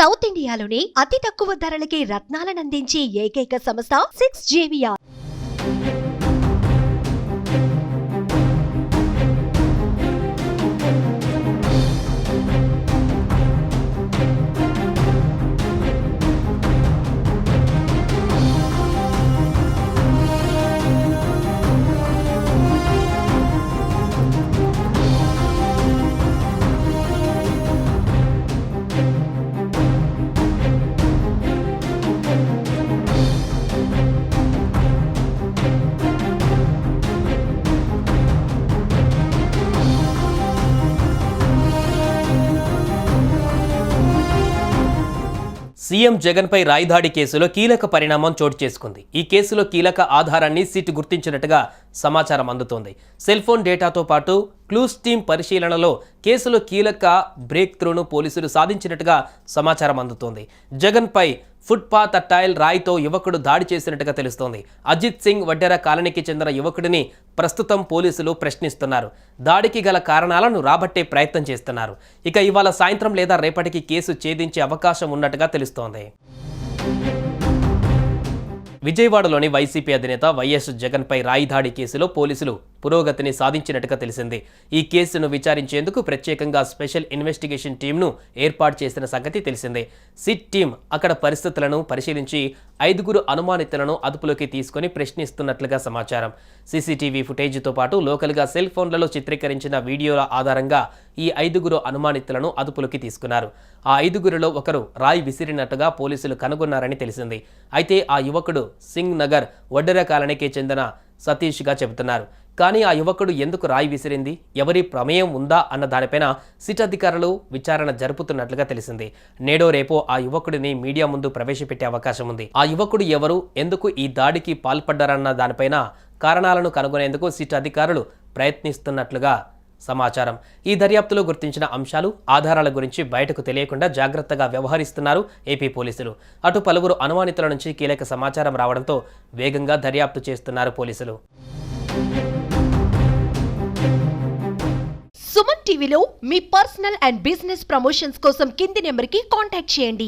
South ఇండియాలోని అతి తక్కువ ధరలకి రత్నాలనందించే ఏకైక సంస్థ 6JVR. సీఎం జగన్ పై రాయిదాడి కేసులో కీలక పరిణామం చోటు చేసుకుంది. ఈ కేసులో కీలక ఆధారాన్ని సిట్ గుర్తించినట్టుగా సమాచారం అందుతోంది. సెల్ ఫోన్ డేటాతో పాటు క్లూస్ టీమ్ పరిశీలనలో కేసులో కీలక బ్రేక్ త్రూను పోలీసులు సాధించినట్టుగా సమాచారం అందుతోంది. జగన్ పై ఫుట్పాత్ టైల్ రాయితో యువకుడు దాడి చేసినట్టుగా తెలుస్తోంది. అజిత్ సింగ్ వడ్డెర కాలనీకి చెందిన యువకుడిని ప్రస్తుతం పోలీసులు ప్రశ్నిస్తున్నారు. దాడికి గల కారణాలను రాబట్టే ప్రయత్నం చేస్తున్నారు. ఇక ఇవాళ సాయంత్రం లేదా రేపటికి కేసు ఛేదించే అవకాశం ఉన్నట్టుగా తెలుస్తోంది. విజయవాడలోని వైసీపీ అధినేత వైఎస్ జగన్పై రాయిదాడి కేసులో పోలీసులు పురోగతిని సాధించినట్టుగా తెలిసింది. ఈ కేసును విచారించేందుకు ప్రత్యేకంగా స్పెషల్ ఇన్వెస్టిగేషన్ టీంను ఏర్పాటు చేసిన సంగతి తెలిసిందే. సిట్ టీం అక్కడ పరిస్థితులను పరిశీలించి 5 అనుమానితులను అదుపులోకి తీసుకుని ప్రశ్నిస్తున్నట్లుగా సమాచారం. సీసీటీవీ ఫుటేజ్తో పాటు లోకల్గా సెల్ ఫోన్లలో చిత్రీకరించిన వీడియోల ఆధారంగా ఈ 5 అనుమానితులను అదుపులోకి తీసుకున్నారు. ఆ 5లో ఒకరు రాయి విసిరినట్టుగా పోలీసులు కనుగొన్నారని తెలిసింది. అయితే ఆ యువకుడు సింగ్ నగర్ వడ్డెర కాలనీకి చెందిన సతీష్గా చెబుతున్నారు. కానీ ఆ యువకుడు ఎందుకు రాయి విసిరింది, ఎవరి ప్రమేయం ఉందా అన్న దానిపైన సిట్ అధికారులు విచారణ జరుపుతున్నట్లుగా తెలిసింది. నేడో రేపో ఆ యువకుడిని మీడియా ముందు ప్రవేశపెట్టే అవకాశం ఉంది. ఆ యువకుడు ఎవరు, ఎందుకు ఈ దాడికి పాల్పడ్డారన్న దానిపైన కారణాలను కనుగొనేందుకు సిట్ అధికారులు ప్రయత్నిస్తున్నట్లుగా సమాచారం. ఈ దర్యాప్తులో గుర్తించిన అంశాలు, ఆధారాల గురించి బయటకు తెలియకుండా జాగ్రత్తగా వ్యవహరిస్తున్నారు ఏపీ పోలీసులు. అటు పలువురు అనుమానితుల నుంచి కీలక సమాచారం రావడంతో వేగంగా దర్యాప్తు చేస్తున్నారు పోలీసులు. సుమన్ టీవీలో మీ పర్సనల్ అండ్ బిజినెస్ ప్రమోషన్స్ కోసం కింది నెంబర్కి కాంటాక్ట్ చేయండి.